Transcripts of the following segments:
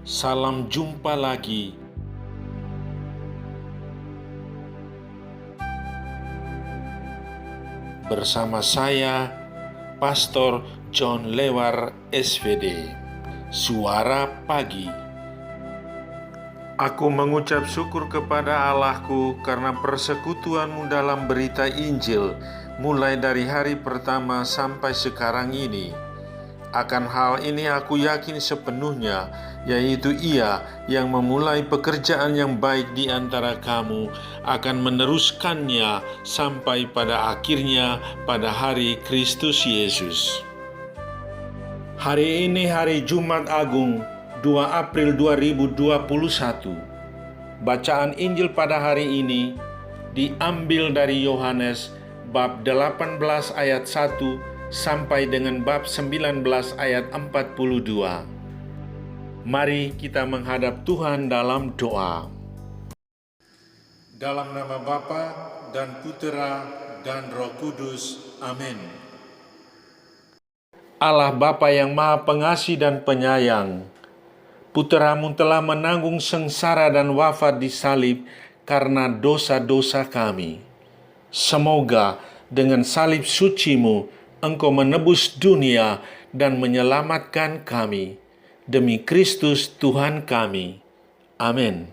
Salam jumpa lagi. Bersama saya, Pastor John Lewar SVD. Suara Pagi. Aku mengucap syukur kepada Allahku karena persekutuanmu dalam berita Injil, mulai dari hari pertama sampai sekarang ini. Akan hal ini aku yakin sepenuhnya, yaitu Ia yang memulai pekerjaan yang baik di antara kamu akan meneruskannya sampai pada akhirnya pada hari Kristus Yesus. Hari ini hari Jumat Agung, 2 April 2021. Bacaan Injil pada hari ini diambil dari Yohanes bab 18 ayat 1 sampai dengan bab 19 ayat 42. Mari kita menghadap Tuhan dalam doa. Dalam nama Bapa dan Putera dan Roh Kudus. Amin. Allah Bapa yang Maha Pengasih dan Penyayang, Putra-Mu telah menanggung sengsara dan wafat di salib karena dosa-dosa kami. Semoga dengan salib suci-Mu Engkau menebus dunia dan menyelamatkan kami. Demi Kristus Tuhan kami. Amin.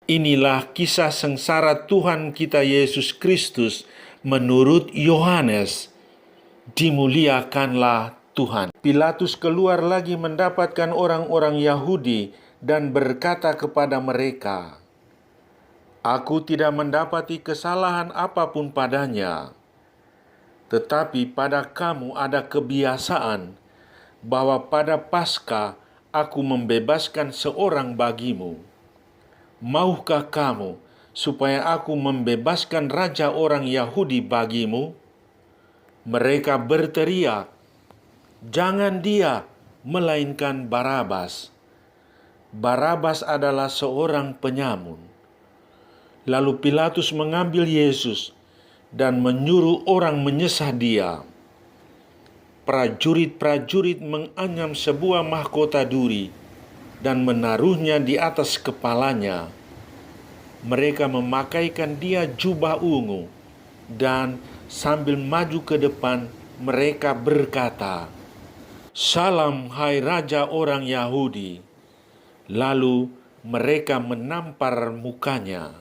Inilah kisah sengsara Tuhan kita Yesus Kristus menurut Yohanes. Dimuliakanlah Tuhan. Pilatus keluar lagi mendapatkan orang-orang Yahudi dan berkata kepada mereka, "Aku tidak mendapati kesalahan apapun padanya. Tetapi pada kamu ada kebiasaan bahwa pada Paskah aku membebaskan seorang bagimu. Maukah kamu supaya aku membebaskan raja orang Yahudi bagimu?" Mereka berteriak, "Jangan dia, melainkan Barabas." Barabas adalah seorang penyamun. Lalu Pilatus mengambil Yesus dan menyuruh orang menyesah dia. Prajurit-prajurit menganyam sebuah mahkota duri dan menaruhnya di atas kepalanya. Mereka memakaikan dia jubah ungu dan sambil maju ke depan mereka berkata, "Salam hai Raja orang Yahudi." Lalu mereka menampar mukanya.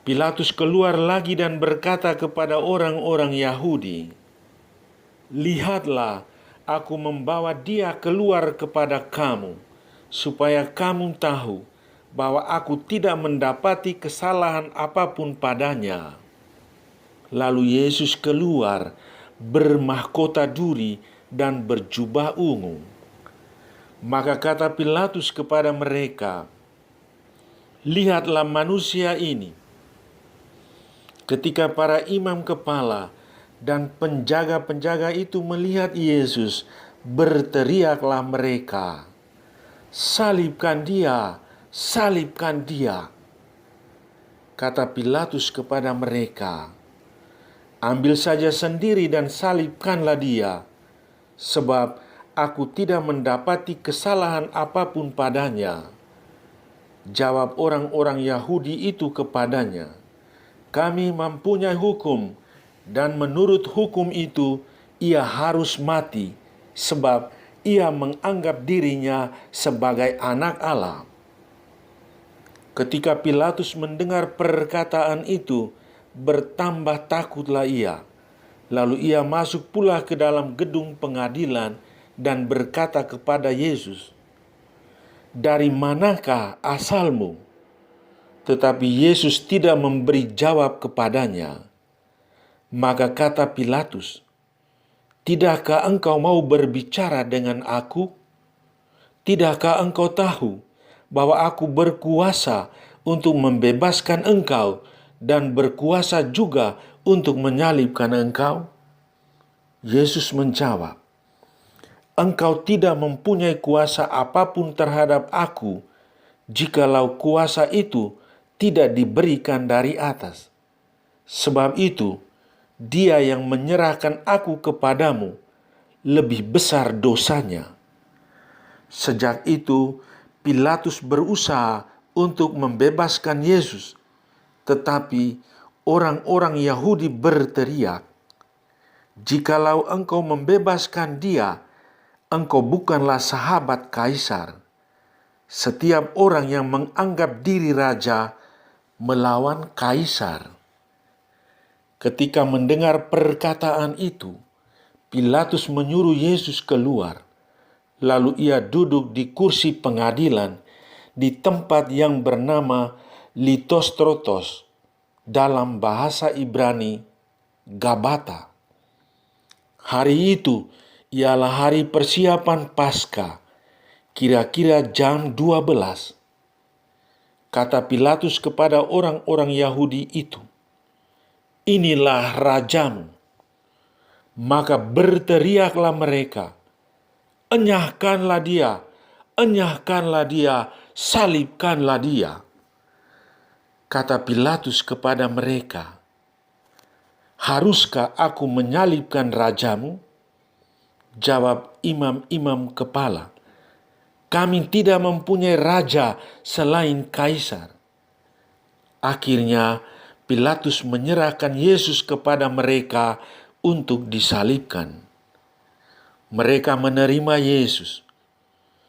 Pilatus keluar lagi dan berkata kepada orang-orang Yahudi, "Lihatlah, aku membawa dia keluar kepada kamu, supaya kamu tahu bahwa aku tidak mendapati kesalahan apapun padanya." Lalu Yesus keluar bermahkota duri dan berjubah ungu. Maka kata Pilatus kepada mereka, "Lihatlah manusia ini." Ketika para imam kepala dan penjaga-penjaga itu melihat Yesus, berteriaklah mereka, "Salibkan dia, salibkan dia." Kata Pilatus kepada mereka, "Ambil saja sendiri dan salibkanlah dia, sebab aku tidak mendapati kesalahan apapun padanya." Jawab orang-orang Yahudi itu kepadanya, "Kami mempunyai hukum, dan menurut hukum itu ia harus mati, sebab ia menganggap dirinya sebagai anak Allah." Ketika Pilatus mendengar perkataan itu, bertambah takutlah ia. Lalu ia masuk pula ke dalam gedung pengadilan dan berkata kepada Yesus, "Dari manakah asalmu?" Tetapi Yesus tidak memberi jawab kepadanya. Maka kata Pilatus, "Tidakkah engkau mau berbicara dengan aku? Tidakkah engkau tahu bahwa aku berkuasa untuk membebaskan engkau dan berkuasa juga untuk menyalibkan engkau?" Yesus menjawab, "Engkau tidak mempunyai kuasa apapun terhadap aku, jikalau kuasa itu tidak diberikan dari atas. Sebab itu, dia yang menyerahkan aku kepadamu lebih besar dosanya." Sejak itu, Pilatus berusaha untuk membebaskan Yesus, tetapi orang-orang Yahudi berteriak, "Jikalau engkau membebaskan dia, engkau bukanlah sahabat kaisar. Setiap orang yang menganggap diri raja melawan kaisar." Ketika mendengar perkataan itu, Pilatus menyuruh Yesus keluar. Lalu ia duduk di kursi pengadilan di tempat yang bernama Litostrotos, dalam bahasa Ibrani Gabata. Hari itu ialah hari persiapan Paskah, kira-kira jam 12. Kata Pilatus kepada orang-orang Yahudi itu, "Inilah rajamu." Maka berteriaklah mereka, "Enyahkanlah dia, enyahkanlah dia, salibkanlah dia." Kata Pilatus kepada mereka, "Haruskah aku menyalibkan rajamu?" Jawab imam-imam kepala, "Kami tidak mempunyai raja selain kaisar." Akhirnya Pilatus menyerahkan Yesus kepada mereka untuk disalibkan. Mereka menerima Yesus.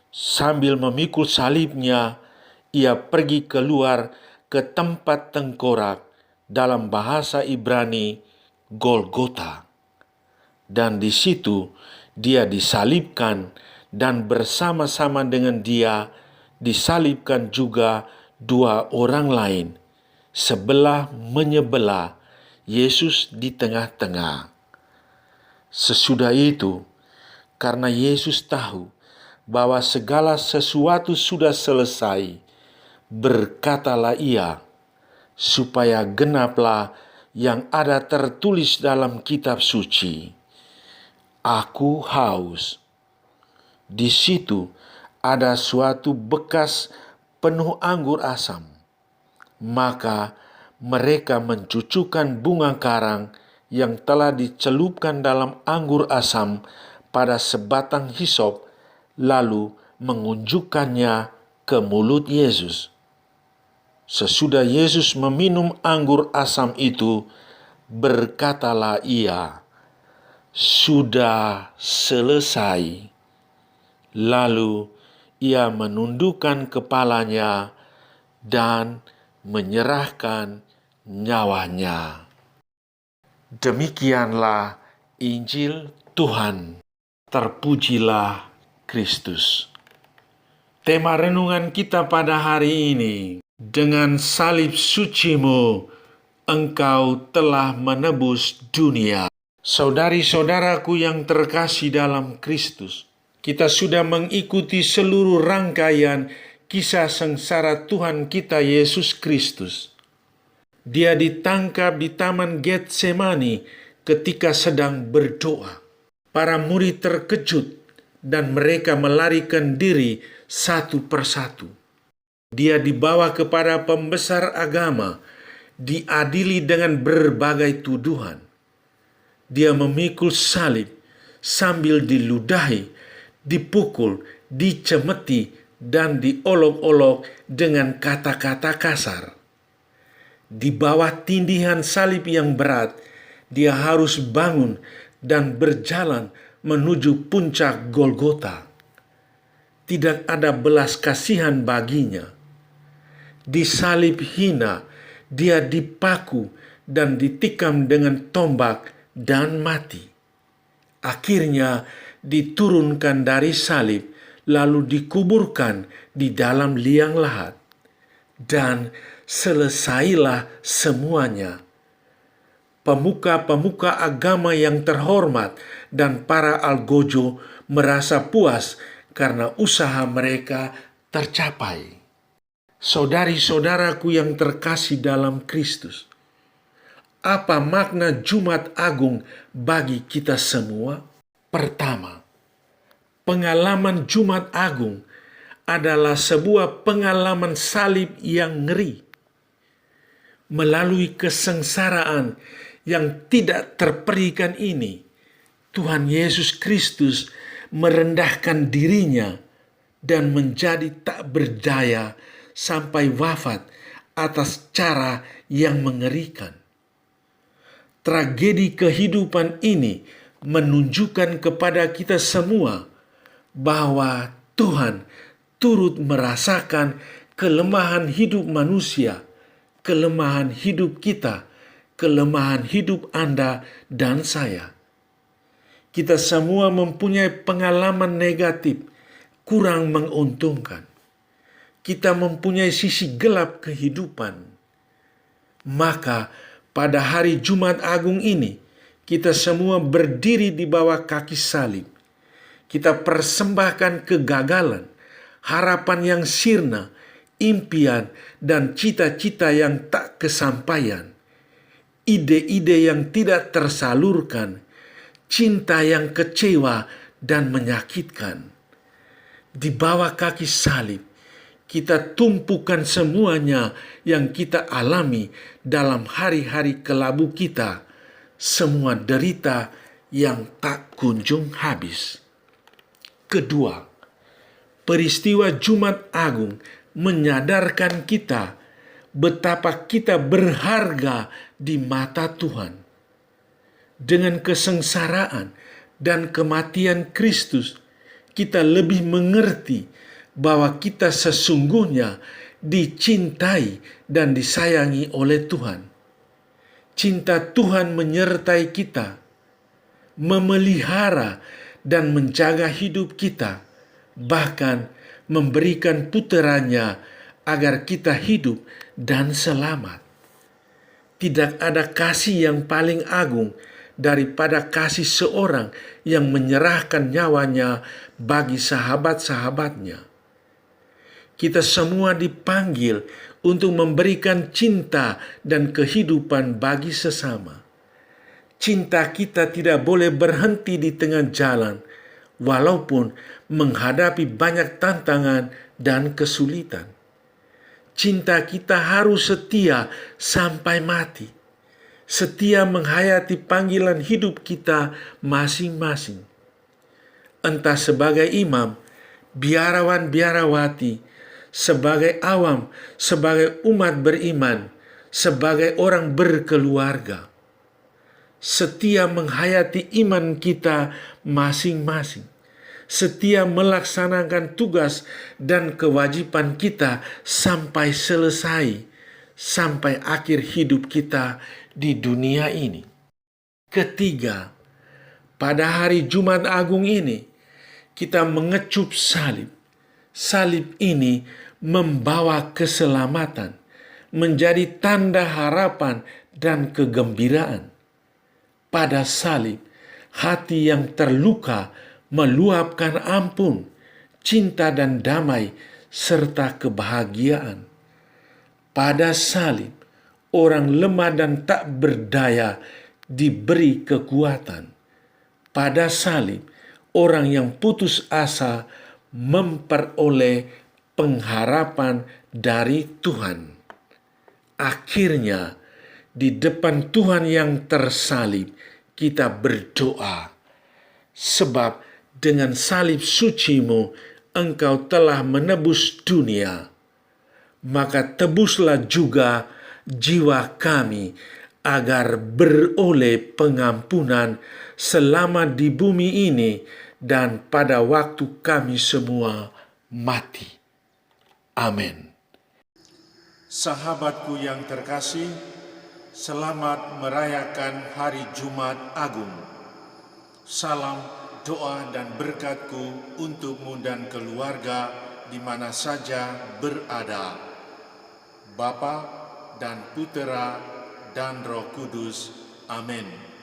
Sambil memikul salibnya, ia pergi keluar ke tempat tengkorak, dalam bahasa Ibrani Golgota. Dan di situ dia disalibkan, dan bersama-sama dengan dia disalibkan juga dua orang lain, sebelah menyebelah, Yesus di tengah-tengah. Sesudah itu, karena Yesus tahu bahwa segala sesuatu sudah selesai, berkatalah ia, supaya genaplah yang ada tertulis dalam kitab suci, "Aku haus." Di situ ada suatu bekas penuh anggur asam. Maka mereka mencucukkan bunga karang yang telah dicelupkan dalam anggur asam pada sebatang hisop, lalu mengunjukkannya ke mulut Yesus. Sesudah Yesus meminum anggur asam itu, berkatalah ia, "Sudah selesai." Lalu ia menundukkan kepalanya dan menyerahkan nyawanya. Demikianlah Injil Tuhan. Terpujilah Kristus. Tema renungan kita pada hari ini, dengan salib sucimu, engkau telah menebus dunia. Saudari-saudaraku yang terkasih dalam Kristus, kita sudah mengikuti seluruh rangkaian kisah sengsara Tuhan kita Yesus Kristus. Dia ditangkap di Taman Getsemani ketika sedang berdoa. Para murid terkejut dan mereka melarikan diri satu persatu. Dia dibawa kepada pembesar agama, diadili dengan berbagai tuduhan. Dia memikul salib sambil diludahi, dipukul, dicemeti, dan diolok-olok dengan kata-kata kasar. Di bawah tindihan salib yang berat, dia harus bangun dan berjalan menuju puncak Golgota. Tidak ada belas kasihan baginya. Disalib hina, dia dipaku dan ditikam dengan tombak dan mati. Akhirnya diturunkan dari salib, lalu dikuburkan di dalam liang lahat. Dan selesailah semuanya. Pemuka-pemuka agama yang terhormat dan para algojo merasa puas karena usaha mereka tercapai. Saudari-saudaraku yang terkasih dalam Kristus, apa makna Jumat Agung bagi kita semua? Pertama, pengalaman Jumat Agung adalah sebuah pengalaman salib yang ngeri. Melalui kesengsaraan yang tidak terperikan ini, Tuhan Yesus Kristus merendahkan dirinya dan menjadi tak berdaya sampai wafat atas cara yang mengerikan. Tragedi kehidupan ini menunjukkan kepada kita semua bahwa Tuhan turut merasakan kelemahan hidup manusia, kelemahan hidup kita, kelemahan hidup Anda dan saya. Kita semua mempunyai pengalaman negatif, kurang menguntungkan. Kita mempunyai sisi gelap kehidupan. Maka pada hari Jumat Agung ini, kita semua berdiri di bawah kaki salib. Kita persembahkan kegagalan, harapan yang sirna, impian dan cita-cita yang tak kesampaian, ide-ide yang tidak tersalurkan, cinta yang kecewa dan menyakitkan. Di bawah kaki salib, kita tumpukan semuanya yang kita alami dalam hari-hari kelabu kita, semua derita yang tak kunjung habis. Kedua, peristiwa Jumat Agung menyadarkan kita betapa kita berharga di mata Tuhan. Dengan kesengsaraan dan kematian Kristus, kita lebih mengerti bahwa kita sesungguhnya dicintai dan disayangi oleh Tuhan. Cinta Tuhan menyertai kita, memelihara dan menjaga hidup kita, bahkan memberikan puteranya agar kita hidup dan selamat. Tidak ada kasih yang paling agung daripada kasih seorang yang menyerahkan nyawanya bagi sahabat-sahabatnya. Kita semua dipanggil untuk memberikan cinta dan kehidupan bagi sesama. Cinta kita tidak boleh berhenti di tengah jalan, walaupun menghadapi banyak tantangan dan kesulitan. Cinta kita harus setia sampai mati, setia menghayati panggilan hidup kita masing-masing. Entah sebagai imam, biarawan-biarawati, sebagai awam, sebagai umat beriman, sebagai orang berkeluarga. Setia menghayati iman kita masing-masing. Setia melaksanakan tugas dan kewajiban kita sampai selesai, sampai akhir hidup kita di dunia ini. Ketiga, pada hari Jumat Agung ini, kita mengecup salib. Salib ini membawa keselamatan, menjadi tanda harapan dan kegembiraan. Pada salib, hati yang terluka meluapkan ampun, cinta dan damai, serta kebahagiaan. Pada salib, orang lemah dan tak berdaya diberi kekuatan. Pada salib, orang yang putus asa memperoleh pengharapan dari Tuhan. Akhirnya, di depan Tuhan yang tersalib, kita berdoa, sebab dengan salib suci-Mu, Engkau telah menebus dunia. Maka tebuslah juga jiwa kami, agar beroleh pengampunan selama di bumi ini dan pada waktu kami semua mati. Amin. Sahabatku yang terkasih, selamat merayakan hari Jumat Agung. Salam doa dan berkatku untukmu dan keluarga di mana saja berada. Bapa dan Putera dan Roh Kudus. Amin.